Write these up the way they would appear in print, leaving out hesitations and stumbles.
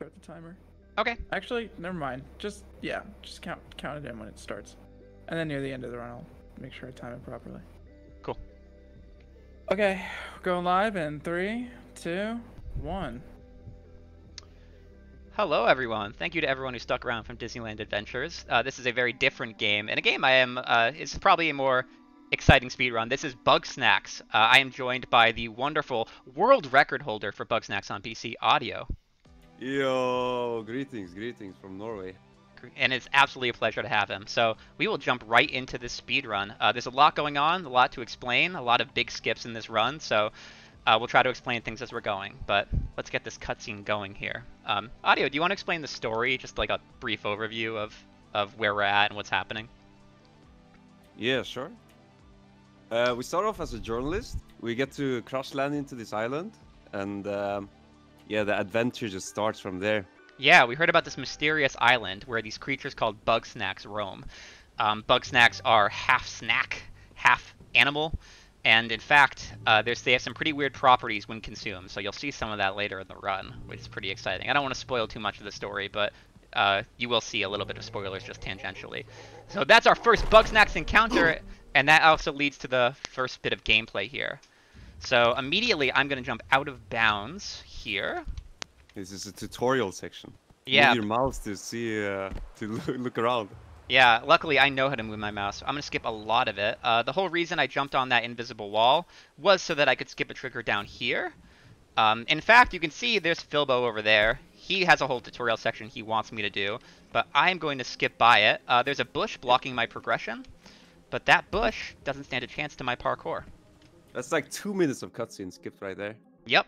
start the timer. Okay. Actually, never mind. Just count it in when it starts, and then near the end of the run, I'll make sure I time it properly. Cool. Okay, we're going live in 3, 2, 1. Hello, everyone. Thank you to everyone who stuck around from Disneyland Adventures. This is a very different game, and a game I am is probably a more exciting speedrun. This is Bugsnax. I am joined by the wonderful world record holder for Bugsnax on PC Audio. Yo, greetings from Norway. And it's absolutely a pleasure to have him. So we will jump right into this speedrun. There's a lot going on, a lot to explain, a lot of big skips in this run, so we'll try to explain things as we're going, but let's get this cutscene going here. Audio, do you want to explain the story, just like a brief overview of where we're at and what's happening? Yeah, sure. We start off as a journalist. We get to crash land into this island, and yeah, the adventure just starts from there. Yeah, we heard about this mysterious island where these creatures called Bugsnax roam. Bugsnax are half snack, half animal, and in fact, they have some pretty weird properties when consumed, so you'll see some of that later in the run, which is pretty exciting. I don't want to spoil too much of the story, but you will see a little bit of spoilers just tangentially. So that's our first Bugsnax encounter, and that also leads to the first bit of gameplay here. So immediately, I'm going to jump out of bounds here. This is a tutorial section. Yeah. Move your mouse to see, to look around. Yeah, luckily I know how to move my mouse, so I'm going to skip a lot of it. The whole reason I jumped on that invisible wall was so that I could skip a trigger down here. In fact, you can see there's Philbo over there. He has a whole tutorial section he wants me to do, but I'm going to skip by it. There's a bush blocking my progression, but that bush doesn't stand a chance to my parkour. That's like 2 minutes of cutscene skipped right there. Yep.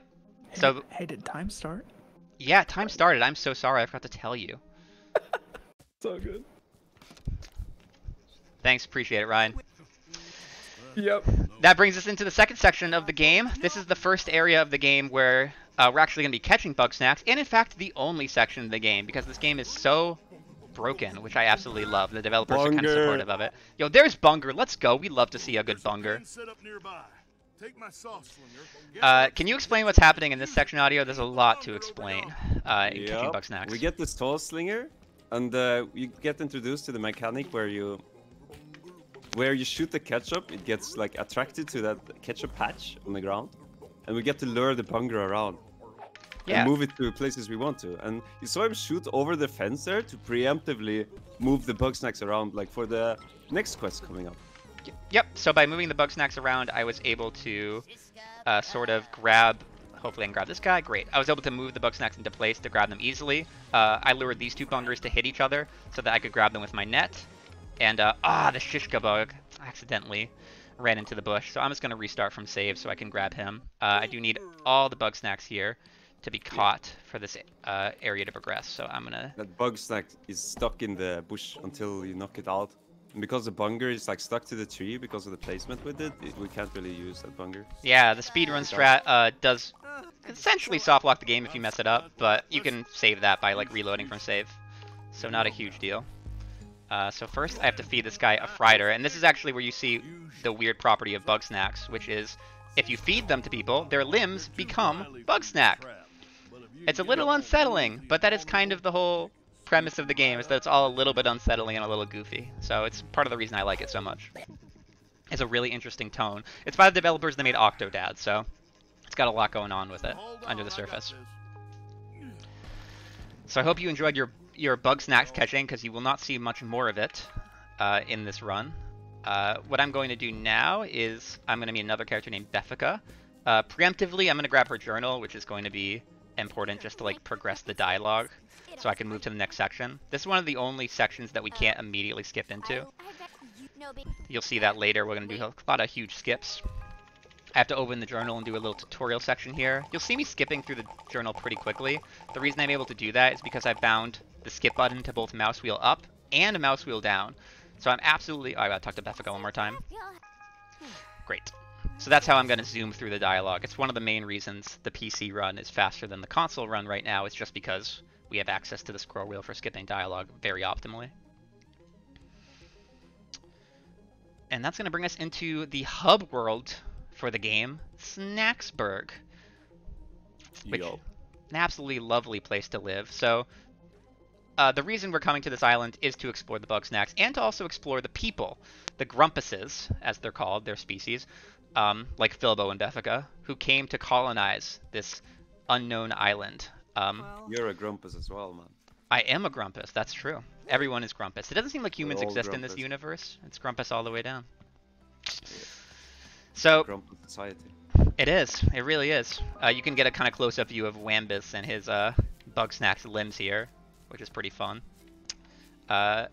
Hey, did time start? Yeah, time started. I'm so sorry, I forgot to tell you. It's all good. Thanks, appreciate it, Ryan. Yep. That brings us into the second section of the game. This is the first area of the game where we're actually going to be catching Bugsnax, and in fact, the only section of the game, because this game is so broken, which I absolutely love. The developers are kind of supportive of it. Yo, there's Bunger. Let's go. We love to see a good Bunger. Can you explain what's happening in this section, Audio? There's a lot to explain in catching Bugsnax. We get this toll slinger, and you get introduced to the mechanic where you shoot the ketchup. It gets like attracted to that ketchup patch on the ground, and we get to lure the Bunger around. Yeah. And move it to places we want to. And you saw him shoot over the fence there to preemptively move the Bugsnax around, like for the next quest coming up. Yep, so by moving the Bugsnax around, I was able to sort of grab... Hopefully I can grab this guy. Great. I was able to move the Bugsnax into place to grab them easily. I lured these two Bungers to hit each other so that I could grab them with my net. And, the Shishka Bug accidentally ran into the bush. So I'm just going to restart from save so I can grab him. I do need all the Bugsnax here to be caught for this area to progress. So I'm going to... That Bugsnax is stuck in the bush until you knock it out. And because the Bunger is like stuck to the tree because of the placement with it, we can't really use that Bunger. Yeah, the speedrun strat does essentially softlock the game if you mess it up, but you can save that by like reloading from save. So not a huge deal. So first I have to feed this guy a Frieder, and this is actually where you see the weird property of Bugsnax, which is if you feed them to people, their limbs become Bugsnax. It's a little unsettling, but that is kind of the whole premise of the game, is that it's all a little bit unsettling and a little goofy. So it's part of the reason I like it so much. It's a really interesting tone. It's by the developers that made Octodad, so it's got a lot going on with it under the surface. So I hope you enjoyed your Bugsnax catching, because you will not see much more of it in this run. What I'm going to do now is I'm going to meet another character named Beffica. Preemptively, I'm going to grab her journal, which is going to be important just to like progress the dialogue so I can move to the next section. This is one of the only sections that we can't immediately skip into. You'll see that later. We're going to do a lot of huge skips. I have to open the journal and do a little tutorial section here. You'll see me skipping through the journal pretty quickly. The reason I'm able to do that is because I bound the skip button to both mouse wheel up and mouse wheel down. So I'm absolutely... Oh, I gotta talk to Beffica one more time. Great. So that's how I'm going to zoom through the dialogue. It's one of the main reasons the PC run is faster than the console run right now. It's just because we have access to the scroll wheel for skipping dialogue very optimally. And that's going to bring us into the hub world for the game, Snaxburg. Which An absolutely lovely place to live. So the reason we're coming to this island is to explore the Bugsnax and to also explore the people, the Grumpuses, as they're called, their species, like Filbo and Beffica, who came to colonize this unknown island. You're a Grumpus as well, man. I am a Grumpus, that's true. Everyone is Grumpus. It doesn't seem like humans exist in this Grumpus. universe. It's Grumpus all the way down. Yeah. So, Grumpus society. it is. It really is. You can get a kind of close-up view of Wambus and his Bugsnax limbs here, which is pretty fun. I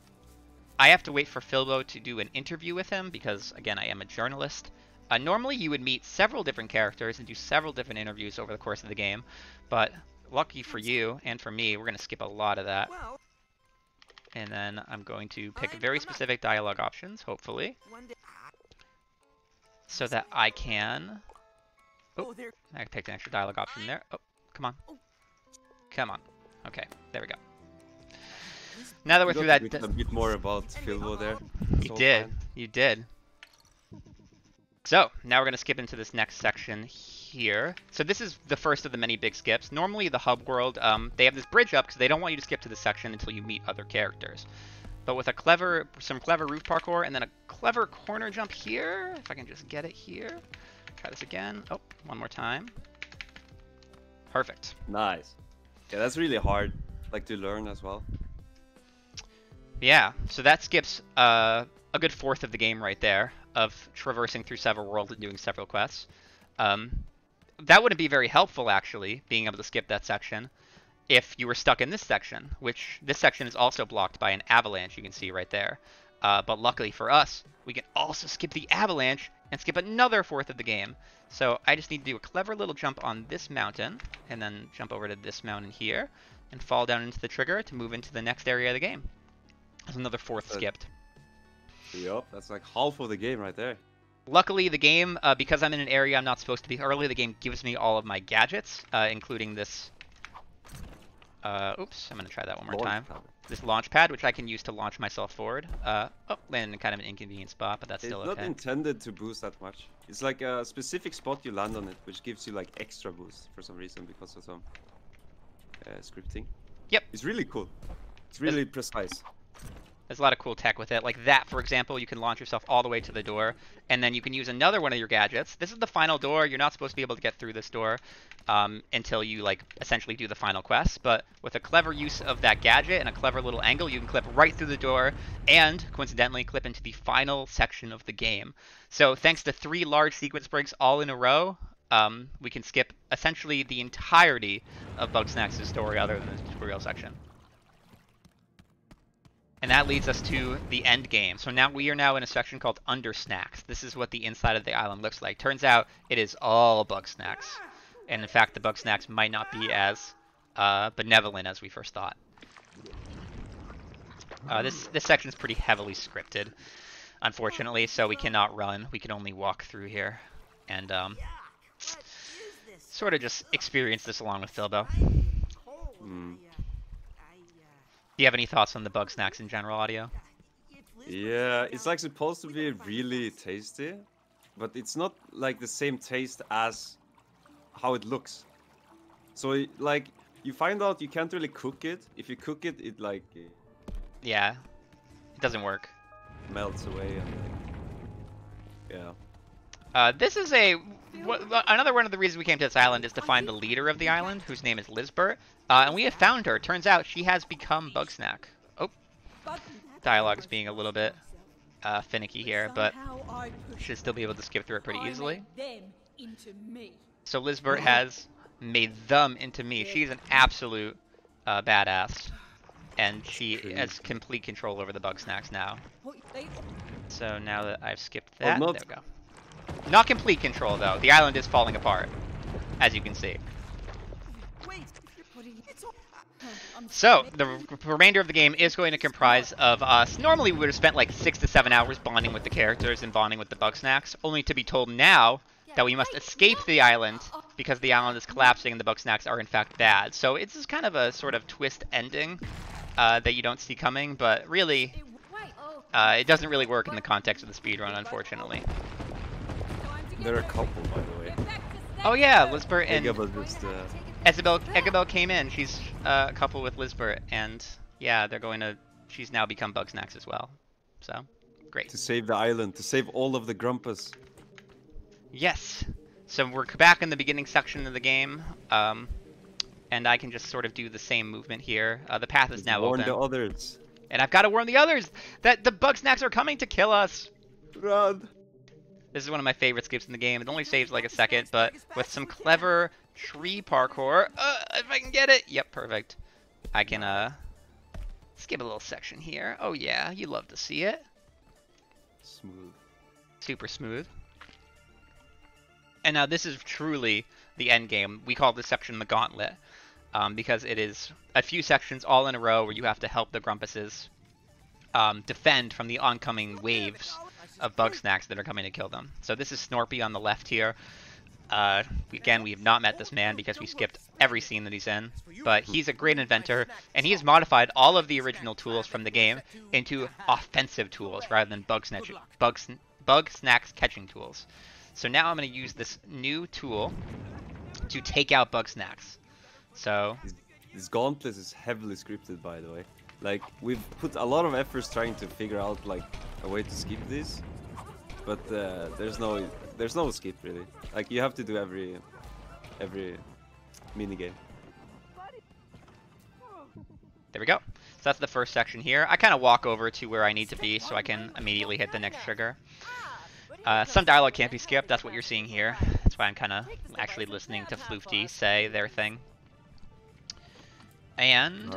have to wait for Filbo to do an interview with him because, again, I am a journalist. Normally, you would meet several different characters and do several different interviews over the course of the game, but lucky for you and for me, we're going to skip a lot of that. And then I'm going to pick very specific dialogue options, hopefully, so that I can... Oh, I picked an extra dialogue option there. Oh, come on. Come on. Okay, there we go. Now that we're through that... A bit more about Filbo there. You did. You did. So, now we're going to skip into this next section here. So this is the first of the many big skips. Normally, the hub world, they have this bridge up because they don't want you to skip to this section until you meet other characters. But with some clever roof parkour and then a clever corner jump here, if I can just get it here. Try this again. Oh, one more time. Perfect. Nice. Yeah, that's really hard, like, to learn as well. Yeah, so that skips a good fourth of the game right there, of traversing through several worlds and doing several quests. That wouldn't be very helpful, actually, being able to skip that section, if you were stuck in this section, which this section is also blocked by an avalanche, you can see right there. But luckily for us, we can also skip the avalanche and skip another fourth of the game. So I just need to do a clever little jump on this mountain, and then jump over to this mountain here, and fall down into the trigger to move into the next area of the game. There's another fourth skipped. Yup, that's like half of the game right there. Luckily, the game, because I'm in an area I'm not supposed to be early, the game gives me all of my gadgets, including this... oops, I'm going to try that one more time. This launch pad, which I can use to launch myself forward. Oh, landed in kind of an inconvenient spot, but that's still okay. It's not intended to boost that much. It's like a specific spot you land on it, which gives you like extra boost for some reason because of some scripting. Yep. It's really cool. It's really precise. There's a lot of cool tech with it. Like that, for example, you can launch yourself all the way to the door, and then you can use another one of your gadgets. This is the final door. You're not supposed to be able to get through this door until you, like, essentially do the final quest. But with a clever use of that gadget and a clever little angle, you can clip right through the door and, coincidentally, clip into the final section of the game. So thanks to 3 large sequence breaks all in a row, we can skip essentially the entirety of Bugsnax's story other than the tutorial section. And that leads us to the end game. So now we are now in a section called Undersnacks. This is what the inside of the island looks like. Turns out it is all Bugsnax. And in fact, the Bugsnax might not be as benevolent as we first thought. This section is pretty heavily scripted, unfortunately, so we cannot run. We can only walk through here and sort of just experience this along with Filbo. Do you have any thoughts on the Bugsnax in general, Audio? Yeah, it's like supposed to be really tasty, but it's not like the same taste as how it looks. So like you find out you can't really cook it. If you cook it, it like yeah, it doesn't work. Melts away and yeah. This is another one of the reasons we came to this island is to find the leader of the island, whose name is Lizbert. And we have found her. Turns out she has become Bugsnax. Oh, dialogue is being a little bit finicky here, but should still be able to skip through it pretty easily. So Lizbert has made them into me. She's an absolute badass, and she has complete control over the Bugsnax now. So now that I've skipped that, there we go. Not complete control though. The island is falling apart, as you can see. So, the remainder of the game is going to comprise of us. Normally we would have spent like 6 to 7 hours bonding with the characters and bonding with the Bugsnax, only to be told now that we must escape the island because the island is collapsing and the Bugsnax are in fact bad. So it's just kind of a sort of twist ending that you don't see coming, but really it doesn't really work in the context of the speedrun, unfortunately. They're a couple, by the way. Oh yeah, Lizbert and... Egabel came in. She's a couple with Lisbert, and yeah, they're going to. She's now become Bugsnax as well. So, great. To save the island, to save all of the Grumpus. Yes. So we're back in the beginning section of the game, and I can just sort of do the same movement here. The path is now warn open. the others. And I've got to warn the others that the Bugsnax are coming to kill us. Run. This is one of my favorite skips in the game. It only saves like a second, but with some clever tree parkour, if I can get it. Yep, perfect. I can skip a little section here. Oh yeah, you love to see it. Smooth. Super smooth. And now this is truly the end game. We call this section the Gauntlet, because it is a few sections all in a row where you have to help the Grumpuses defend from the oncoming waves of Bugsnax that are coming to kill them. So this is Snorpy on the left here. Again, we have not met this man because we skipped every scene that he's in, but he's a great inventor, and he has modified all of the original tools from the game into offensive tools rather than Bugsnax catching tools. So now I'm going to use this new tool to take out Bugsnax. So this gauntlet is heavily scripted, by the way. Like, we've put a lot of efforts trying to figure out like a way to skip this, but there's no skip really. Like, you have to do every mini game. There we go. So that's the first section here. I kind of walk over to where I need to be so I can immediately hit the next trigger. Some dialogue can't be skipped. That's what you're seeing here. That's why I'm kind of actually listening to Floofty say their thing. And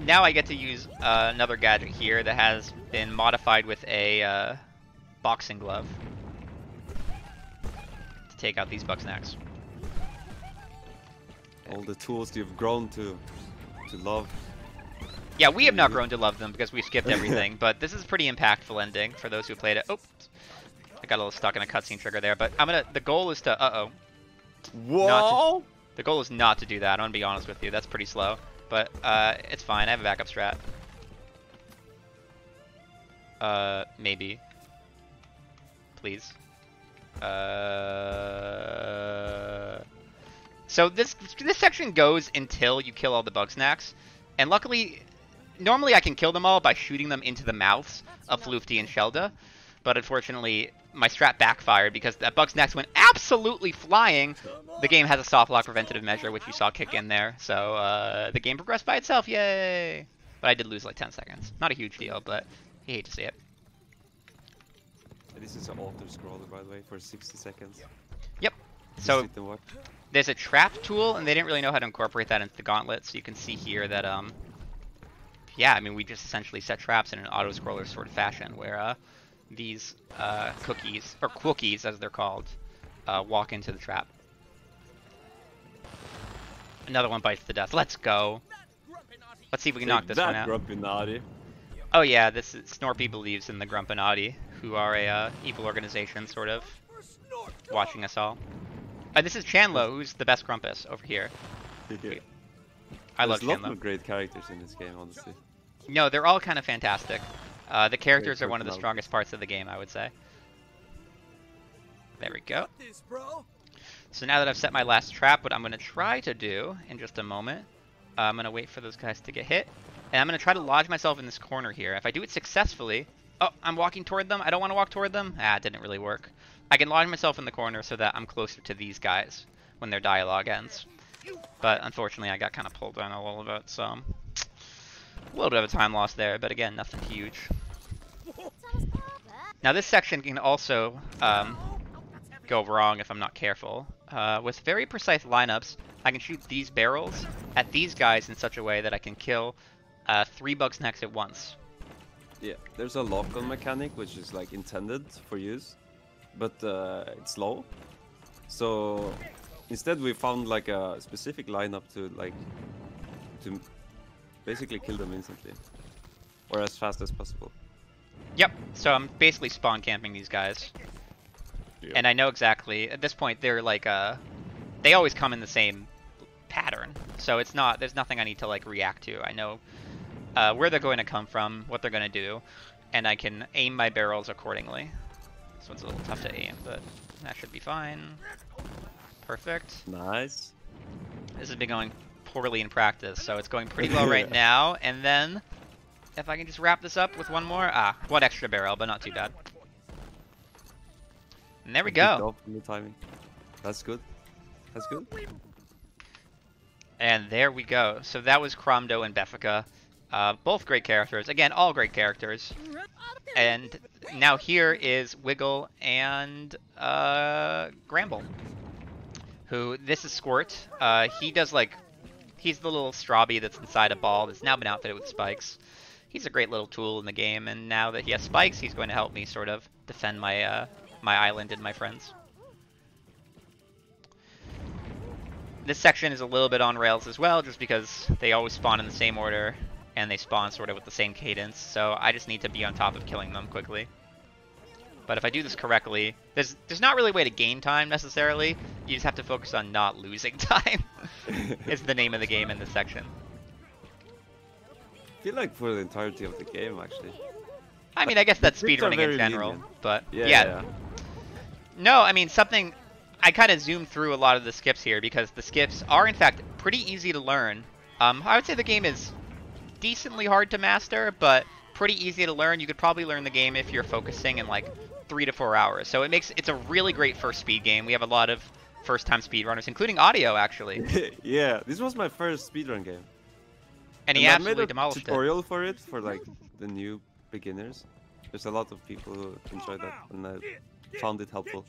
now I get to use another gadget here that has been modified with a boxing glove to take out these Bugsnax. All the tools you've grown to love. Yeah, we have not grown to love them because we skipped everything, but this is a pretty impactful ending for those who played it. Oops. I got a little stuck in a cutscene trigger there, but the goal is to, Whoa! The goal is not to do that, I'm gonna be honest with you, that's pretty slow. But, it's fine, I have a backup strat. Maybe. Please. So this section goes until you kill all the Bugsnax, and luckily, normally I can kill them all by shooting them into the mouths of Floofty and Shelda, but unfortunately, my strat backfired because that Bugsnax went absolutely flying. The game has a soft lock preventative measure, which you saw kick in there, so the game progressed by itself, yay! But I did lose like 10 seconds. Not a huge deal, but you hate to see it. This is an auto-scroller, by the way, for 60 seconds. Yep. So there's a trap tool, and they didn't really know how to incorporate that into the gauntlet, so you can see here that, yeah, I mean, we just essentially set traps in an auto-scroller sort of fashion, where these cookies, or quookies as they're called, walk into the trap. Another one bites to death. Let's go. Let's see if we can knock this one out. Grumpy Naughty. Oh yeah, this is Snorpy believes in the Grumpinati, who are a evil organization, sort of, watching us all. This is Chandlo, who's the best Grumpus over here. I love Chandlo. There's a lot of great characters in this game, honestly. No, they're all kind of fantastic. The characters are one of the strongest parts of the game, I would say. There we go. So now that I've set my last trap, what I'm going to try to do in just a moment, I'm going to wait for those guys to get hit, and I'm going to try to lodge myself in this corner here. If I do it successfully... Oh, I'm walking toward them. I don't want to walk toward them. Ah, it didn't really work. I can lodge myself in the corner so that I'm closer to these guys when their dialogue ends. But unfortunately, I got kind of pulled down a little bit, so... A little bit of a time loss there, but again, nothing huge. Now this section can also go wrong if I'm not careful. With very precise lineups, I can shoot these barrels at these guys in such a way that I can kill 3 Bugsnax at once. Yeah, there's a lock-on mechanic which is like intended for use, but it's slow. So instead we found like a specific lineup to basically kill them instantly, or as fast as possible. Yep, so I'm basically spawn camping these guys. Yep. And I know exactly, at this point they're like, they always come in the same pattern. So it's not, there's nothing I need to like react to. I know where they're going to come from, what they're going to do, and I can aim my barrels accordingly. This one's a little tough to aim, but that should be fine. Perfect. Nice. This has been going poorly in practice, so it's going pretty well right now. And then, if I can just wrap this up with one more. One extra barrel, but not too bad. And there we go. The timing. That's good. That's good. And there we go. So that was Cromdo and Beffica. Both great characters. Again, all great characters. And now here is Wiggle and Gramble. Who, this is Squirt. He does like, he's the little strawbee that's inside a ball that's now been outfitted with spikes. He's a great little tool in the game, and now that he has spikes, he's going to help me sort of defend my my island and my friends. This section is a little bit on rails as well, just because they always spawn in the same order, and they spawn sort of with the same cadence, so I just need to be on top of killing them quickly. But if I do this correctly, there's not really a way to gain time necessarily, you just have to focus on not losing time, is the name of the game in this section. I feel like for the entirety of the game, actually. I mean, I guess that's speedrunning in general, lenient. but Yeah. No, I mean, something... I kind of zoomed through a lot of the skips here because the skips are, in fact, pretty easy to learn. I would say the game is decently hard to master, but pretty easy to learn. You could probably learn the game if you're focusing in like 3 to 4 hours. So it's a really great first speed game. We have a lot of first-time speedrunners, including Audio, actually. Yeah, this was my first speedrun game. And he absolutely I made a demolished tutorial for it for like the new beginners. There's a lot of people who enjoy that, and I found it helpful.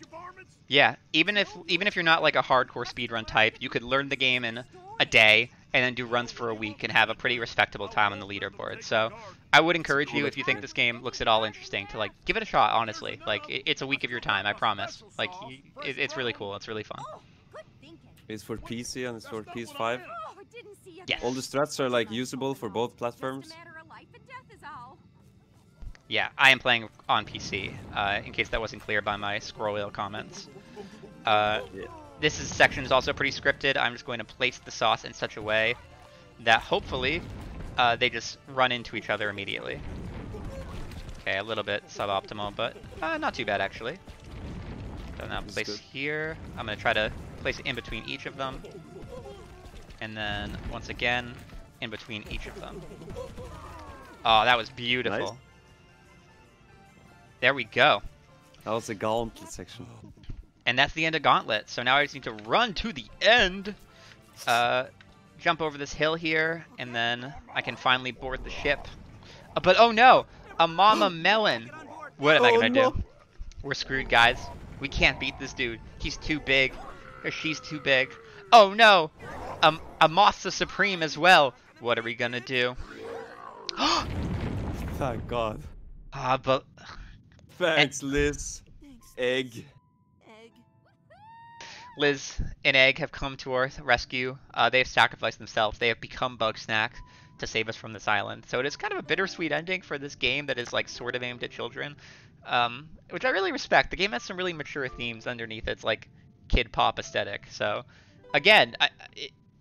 Yeah, even if you're not like a hardcore speedrun type, you could learn the game in a day and then do runs for a week and have a pretty respectable time on the leaderboard. So I would encourage you, if you think this game looks at all interesting, to like give it a shot. Honestly, like it's a week of your time, I promise. Like it's really cool. It's really fun. It's for PC and it's for PS5. Yes. All the strats are like usable for both platforms. Yeah, I am playing on PC, in case that wasn't clear by my scroll wheel comments. This section is also pretty scripted. I'm just going to place the sauce in such a way that hopefully they just run into each other immediately. Okay, a little bit suboptimal, but not too bad actually. So now place here. I'm going to try to place it in between each of them. And then, once again, in between each of them. Oh, that was beautiful. Nice. There we go. That was the gauntlet section. And that's the end of Gauntlet. So now I just need to run to the end. Jump over this hill here, and then I can finally board the ship. But oh no! A mama melon! What am I gonna do? We're screwed, guys. We can't beat this dude. He's too big. Or she's too big. Oh no! A Mossa Supreme as well. What are we gonna do? Thank God. But... Thanks, Liz. Egg. Liz and Egg have come to our rescue. They have sacrificed themselves. They have become Bugsnax to save us from this island. So it is kind of a bittersweet ending for this game that is like sort of aimed at children, which I really respect. The game has some really mature themes underneath its like kid pop aesthetic. So again,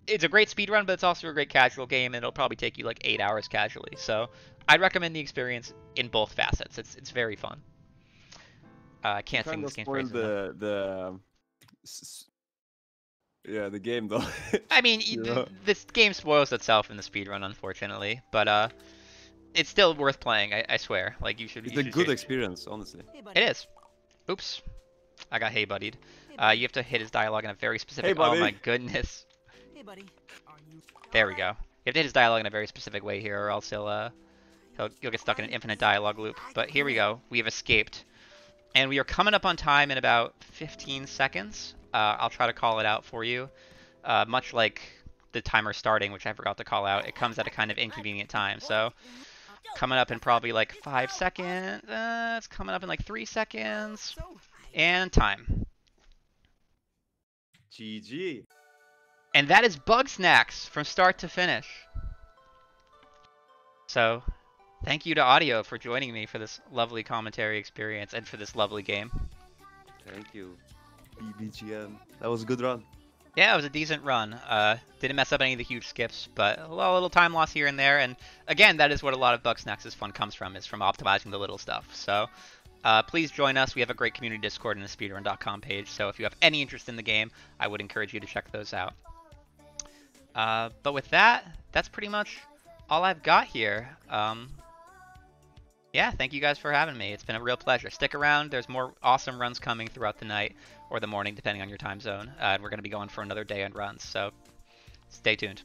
it's a great speedrun, but it's also a great casual game, and it'll probably take you like 8 hours casually. So I'd recommend the experience in both facets. It's very fun. I can't sing this game praise the game though. I mean, this game spoils itself in the speedrun, unfortunately, but it's still worth playing. I swear. Like you should. It's a good experience, honestly. It is. Oops, I got hey buddied. You have to hit his dialogue in a very specific. Hey, buddy. Oh my goodness. Hey buddy. There we go. You have to hit his dialogue in a very specific way here, or else you'll get stuck in an infinite dialogue loop. But here we go. We have escaped. And we are coming up on time in about 15 seconds. I'll try to call it out for you. Much like the timer starting, which I forgot to call out, it comes at a kind of inconvenient time. So coming up in probably like 5 seconds. It's coming up in like 3 seconds. And time. GG. And that is Bugsnax from start to finish. So... thank you to Audio for joining me for this lovely commentary experience and for this lovely game. Thank you, BBGN. That was a good run. Yeah, it was a decent run. Didn't mess up any of the huge skips, but a little time loss here and there. And again, that is what a lot of Bugsnax's fun comes from, is from optimizing the little stuff. So please join us. We have a great community Discord and a speedrun.com page. So if you have any interest in the game, I would encourage you to check those out. But with that, that's pretty much all I've got here. Yeah, thank you guys for having me. It's been a real pleasure. Stick around. There's more awesome runs coming throughout the night or the morning, depending on your time zone. And we're going to be going for another day on runs, so stay tuned.